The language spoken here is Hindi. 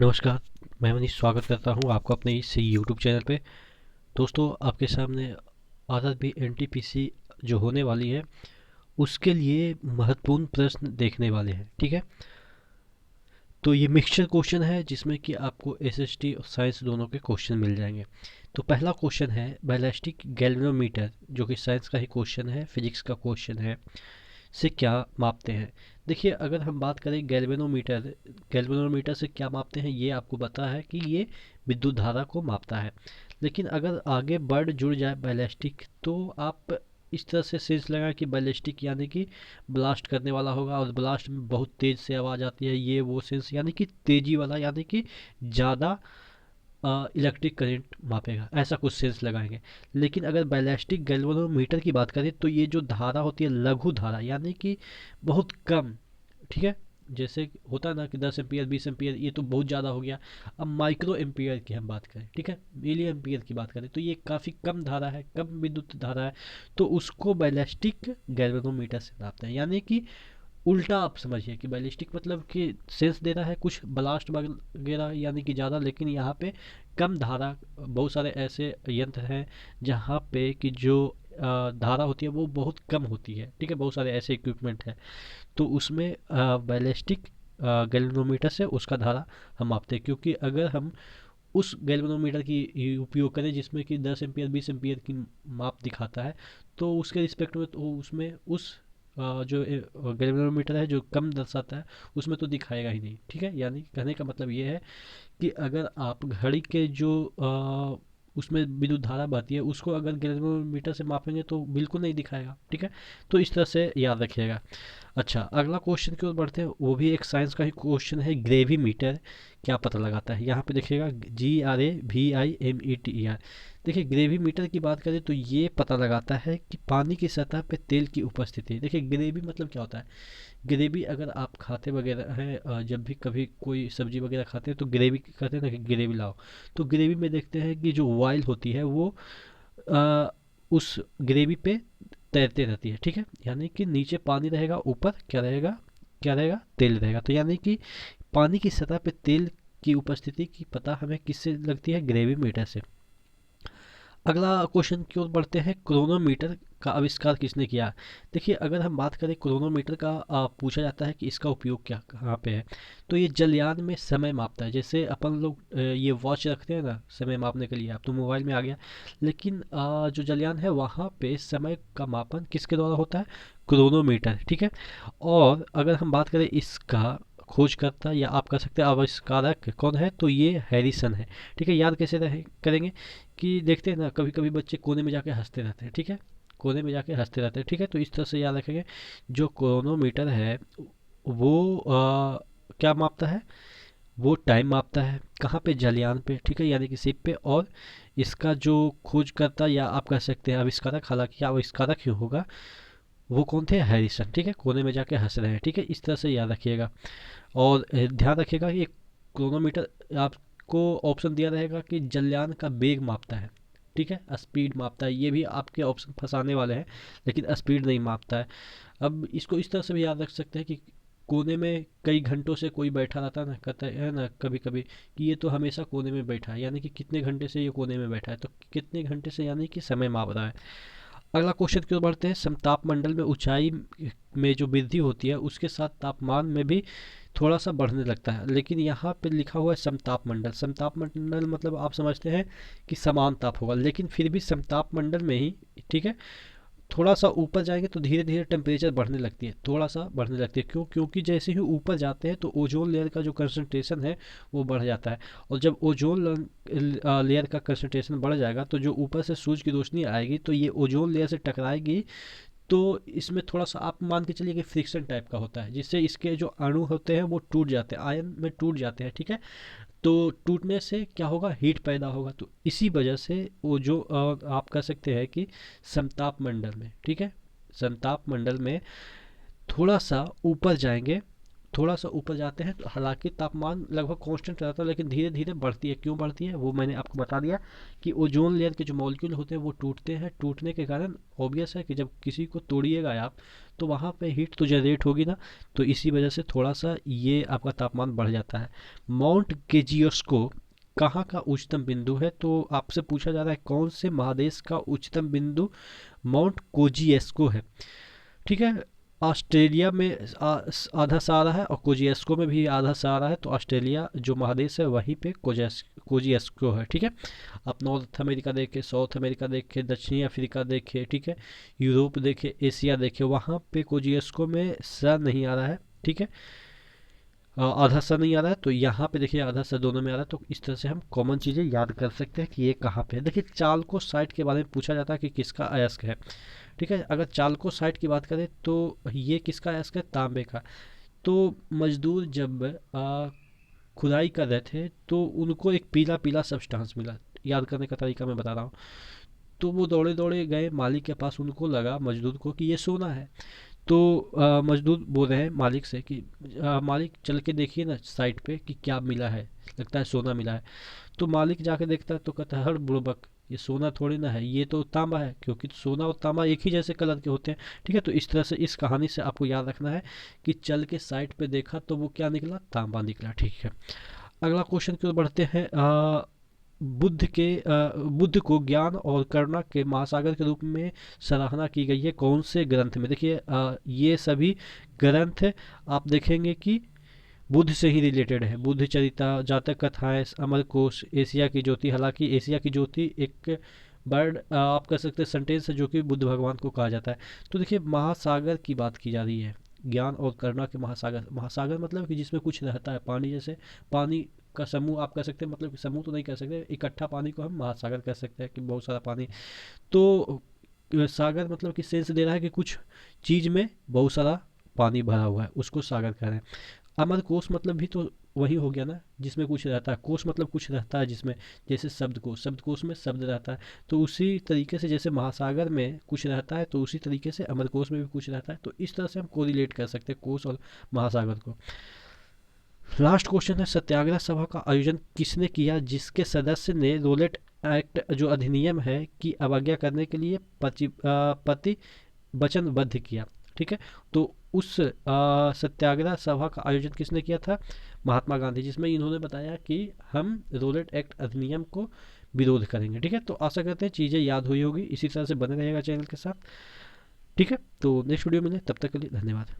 नमस्कार। मैं मनीष स्वागत करता हूं आपको अपने इस यूट्यूब चैनल पे। दोस्तों, आपके सामने आरआरबी एनटीपीसी जो होने वाली है उसके लिए महत्वपूर्ण प्रश्न देखने वाले हैं। ठीक है, तो ये मिक्सचर क्वेश्चन है जिसमें कि आपको एसएसटी और साइंस दोनों के क्वेश्चन मिल जाएंगे। तो पहला क्वेश्चन है बैलिस्टिक गैल्वेनोमीटर, जो कि साइंस का ही क्वेश्चन है, फिजिक्स का क्वेश्चन है, से क्या मापते हैं। देखिए, अगर हम बात करें गैल्वेनोमीटर, गैल्वेनोमीटर से क्या मापते हैं ये आपको पता है कि ये विद्युत धारा को मापता है। लेकिन अगर आगे वर्ड जुड़ जाए बैलिस्टिक, तो आप इस तरह से सेंस लगाएं कि बैलिस्टिक यानी कि ब्लास्ट करने वाला होगा, और ब्लास्ट में बहुत तेज से आवाज़ आती है, ये वो सेंस यानी कि तेजी वाला, यानी कि ज़्यादा इलेक्ट्रिक करंट मापेगा, ऐसा कुछ सेंस लगाएंगे। लेकिन अगर बैलिस्टिक गैल्वेनोमीटर की बात करें तो ये जो धारा होती है लघु धारा, यानी कि बहुत कम। ठीक है, जैसे होता है ना कि 10 एम्पियर 20 एम्पियर, ये तो बहुत ज़्यादा हो गया। अब माइक्रो एम्पियर की हम बात करें, ठीक है, मिली एम्पियर की बात करें, तो ये काफ़ी कम धारा है, कम विद्युत धारा है, तो उसको बैलिस्टिक गैल्वेनोमीटर से नापते हैं। यानी कि उल्टा आप समझिए कि बैलिस्टिक मतलब कि सेंस दे रहा है कुछ ब्लास्ट वगैरह यानी कि ज़्यादा, लेकिन यहाँ पे कम धारा। बहुत सारे ऐसे यंत्र हैं जहाँ पे कि जो धारा होती है वो बहुत कम होती है। ठीक है, बहुत सारे ऐसे इक्विपमेंट हैं, तो उसमें बैलिस्टिक गैल्वेनोमीटर से उसका धारा हम मापते हैं। क्योंकि अगर हम उस गैल्वेनोमीटर की उपयोग करें जिसमें कि 10 एम्पियर 20 एम्पियर की माप दिखाता है, तो उसके रिस्पेक्ट में तो उसमें उस जो गैल्वेनोमीटर है जो कम दर्शाता है उसमें तो दिखाएगा ही नहीं। ठीक है, यानी कहने का मतलब ये है कि अगर आप घड़ी के जो उसमें विद्युत धारा बहती है उसको अगर गैल्वेनोमीटर से मापेंगे तो बिल्कुल नहीं दिखाएगा। ठीक है, तो इस तरह से याद रखिएगा। अच्छा, अगला क्वेश्चन की ओर बढ़ते हैं, वो भी एक साइंस का ही क्वेश्चन है। ग्रेविमीटर क्या पता लगाता है, यहाँ पे देखिएगा GRAVIMETER। देखिए, ग्रेविमीटर की बात करें तो ये पता लगाता है कि पानी की सतह पे तेल की उपस्थिति। देखिए, ग्रेवी मतलब क्या होता है। ग्रेवी अगर आप खाते वगैरह हैं, जब भी कभी कोई सब्जी वगैरह खाते हैं तो ग्रेवी कहते हैं ना कि ग्रेवी लाओ, तो ग्रेवी में देखते हैं कि जो ऑयल होती है वो अ, उस ग्रेवी पे तैरते रहती है। ठीक है, यानी कि नीचे पानी रहेगा, ऊपर क्या रहेगा, क्या रहेगा, तेल रहेगा। तो यानी कि पानी की सतह पे तेल की उपस्थिति की पता हमें किससे लगती है, ग्रेवी मीटर से। अगला क्वेश्चन की ओर बढ़ते हैं, क्रोनोमीटर का आविष्कार किसने किया। देखिए, अगर हम बात करें क्रोनोमीटर का, पूछा जाता है कि इसका उपयोग क्या कहाँ पे है, तो ये जलयान में समय मापता है। जैसे अपन लोग ये वॉच रखते हैं ना समय मापने के लिए, आप तो मोबाइल में आ गया, लेकिन जो जलयान है वहाँ पे समय का मापन किसके द्वारा होता है, क्रोनोमीटर। ठीक है, और अगर हम बात करें इसका खोजकर्ता या आप कह सकते हैं आविष्कारक कौन है, तो ये हैरिसन है। ठीक है, याद कैसे रहे करेंगे कि देखते हैं ना कभी कभी बच्चे कोने में जाके हंसते रहते हैं। ठीक है, कोने में जाके हंसते रहते हैं। ठीक है, तो इस तरह से याद रखेंगे। जो क्रोनोमीटर है वो क्या मापता है, वो टाइम मापता है। कहाँ पे, जलयान पे। ठीक है, यानी कि शिप पे। और इसका जो खोजकर्ता या आप कह सकते हैं आविष्कारक, हालांकि आविष्कारक ही होगा, वो कौन थे, हैरिसन। ठीक है, कोने में जाके हंस रहे हैं। ठीक है, इस तरह से याद रखिएगा। और ध्यान रखिएगा कि क्रोनोमीटर आपको ऑप्शन दिया रहेगा कि जलयान का वेग मापता है। ठीक है, स्पीड मापता है, ये भी आपके ऑप्शन फंसाने वाले हैं, लेकिन स्पीड नहीं मापता है। अब इसको इस तरह से भी याद रख सकते हैं कि कोने में कई घंटों से कोई बैठा रहता है ना, कहता है ना कभी कभी कि ये तो हमेशा कोने में बैठा है, यानी कि कितने घंटे से ये कोने में बैठा है, तो कितने घंटे से यानी कि समय माप रहा है। अगला क्वेश्चन की ओर बढ़ते हैं, समताप मंडल में ऊंचाई में जो वृद्धि होती है उसके साथ तापमान में भी थोड़ा सा बढ़ने लगता है। लेकिन यहाँ पे लिखा हुआ है समताप मंडल। समताप मंडल मतलब आप समझते हैं कि समान ताप होगा, लेकिन फिर भी समताप मंडल में ही, ठीक है, थोड़ा सा ऊपर जाएंगे तो धीरे धीरे टेम्परेचर बढ़ने लगती है, थोड़ा सा बढ़ने लगती है। क्यों, क्योंकि जैसे ही ऊपर जाते हैं तो ओजोन लेयर का जो कंसंट्रेशन है वो बढ़ जाता है। और जब ओजोन लेयर का कंसंट्रेशन बढ़ जाएगा तो जो ऊपर से सूरज की रोशनी आएगी तो ये ओजोन लेयर से टकराएगी, तो इसमें थोड़ा सा आप मान के चलिए कि फ्रिक्शन टाइप का होता है, जिससे इसके जो अणु होते हैं वो टूट जाते हैं, आयन में टूट जाते हैं। ठीक है, तो टूटने से क्या होगा, हीट पैदा होगा। तो इसी वजह से वो जो आप कह सकते हैं कि समताप मंडल में, ठीक है, समताप मंडल में थोड़ा सा ऊपर जाएंगे थोड़ा सा ऊपर जाते हैं तो हालांकि तापमान लगभग कांस्टेंट रहता है, लेकिन धीरे धीरे बढ़ती है। क्यों बढ़ती है वो मैंने आपको बता दिया कि ओजोन लेयर के जो मॉलिक्यूल होते हैं वो टूटते हैं। टूटने के कारण ऑब्वियस है कि जब किसी को तोड़िएगा आप तो वहाँ पे हीट तो जनरेट होगी ना, तो इसी वजह से थोड़ा सा ये आपका तापमान बढ़ जाता है। माउंट गेजियोस्को कहाँ का उच्चतम बिंदु है? तो आपसे पूछा जा रहा है कौन से महादेश का उच्चतम बिंदु माउंट कोजिएस्को है। ठीक है, ऑस्ट्रेलिया में आधा सहारा है और कोजिएस्को में भी आधा सहारा है, तो ऑस्ट्रेलिया जो महादेश है वहीं पे कोजिएस्को है। ठीक है, आप नॉर्थ अमेरिका देखे, साउथ अमेरिका देखे, दक्षिणी अफ्रीका देखे, ठीक है, यूरोप देखे, एशिया देखे, वहाँ पे कोजिएस्को में सा नहीं आ रहा है। ठीक है, आधा सा नहीं आ रहा है, तो यहाँ पे देखिए आधा सा दोनों में आ रहा है। तो इस तरह से हम कॉमन चीज़ें याद कर सकते हैं कि ये कहाँ पे है। देखिए चालको साइट के बारे में पूछा जाता है कि किसका अयस्क है। ठीक है, अगर चालको साइट की बात करें तो ये किसका अयस्क है? तांबे का। तो मजदूर जब खुदाई कर रहे थे तो उनको एक पीला पीला सब्सटेंस मिला। याद करने का तरीका मैं बता रहा हूँ। तो वो दौड़े दौड़े गए मालिक के पास, उनको लगा मजदूर को कि ये सोना है। तो मजदूर बोल रहे हैं मालिक से कि मालिक चल के देखिए ना साइट पे कि क्या मिला है, लगता है सोना मिला है। तो मालिक जाके देखता है तो कहता है हर बुड़बक, ये सोना थोड़ी ना है, ये तो तांबा है, क्योंकि सोना और तांबा एक ही जैसे कलर के होते हैं। ठीक है, तो इस तरह से इस कहानी से आपको याद रखना है कि चल के साइट पे देखा तो वो क्या निकला? तांबा निकला। ठीक है, अगला क्वेश्चन की ओर बढ़ते हैं। बुद्ध को ज्ञान और करुणा के महासागर के रूप में सराहना की गई है कौन से ग्रंथ में? देखिए ये सभी ग्रंथ आप देखेंगे कि बुद्ध से ही रिलेटेड है। बुद्ध चरिता, जातक कथाएं, अमरकोश, एशिया की ज्योति। हालांकि एशिया की ज्योति एक वर्ड आप कह सकते हैं सेंटेंस है जो कि बुद्ध भगवान को कहा जाता है। तो देखिए महासागर की बात की जा रही है, ज्ञान और करुणा के महासागर। महासागर मतलब कि जिसमें कुछ रहता है, पानी जैसे पानी का समूह आप कह सकते हैं, मतलब कि समूह तो नहीं कह सकते, इकट्ठा पानी को हम महासागर कह सकते हैं कि बहुत सारा पानी। तो सागर मतलब कि सेंस दे रहा है कि कुछ चीज में बहुत सारा पानी भरा हुआ है, उसको सागर कह रहे हैं। अमर कोश मतलब भी तो वही हो गया ना, जिसमें कुछ रहता है। कोश मतलब कुछ रहता है जिसमें, जैसे शब्दकोश, शब्दकोश में शब्द रहता है। तो उसी तरीके से जैसे महासागर में कुछ रहता है तो उसी तरीके से अमरकोश में भी कुछ रहता है। तो इस तरह से हम कोरिलेट कर सकते हैं कोश और महासागर को। लास्ट क्वेश्चन है, सत्याग्रह सभा का आयोजन किसने किया जिसके सदस्य ने रोलेट एक्ट जो अधिनियम है की अवज्ञा करने के लिए पति वचनबद्ध किया? ठीक है, तो उस सत्याग्रह सभा का आयोजन किसने किया था? महात्मा गांधी, जिसमें इन्होंने बताया कि हम रोलेट एक्ट अधिनियम को विरोध करेंगे। ठीक है, तो आशा करते हैं चीज़ें याद हुई होगी। इसी तरह से बने रहेगा चैनल के साथ। ठीक है, तो नेक्स्ट वीडियो मिले, तब तक के लिए धन्यवाद।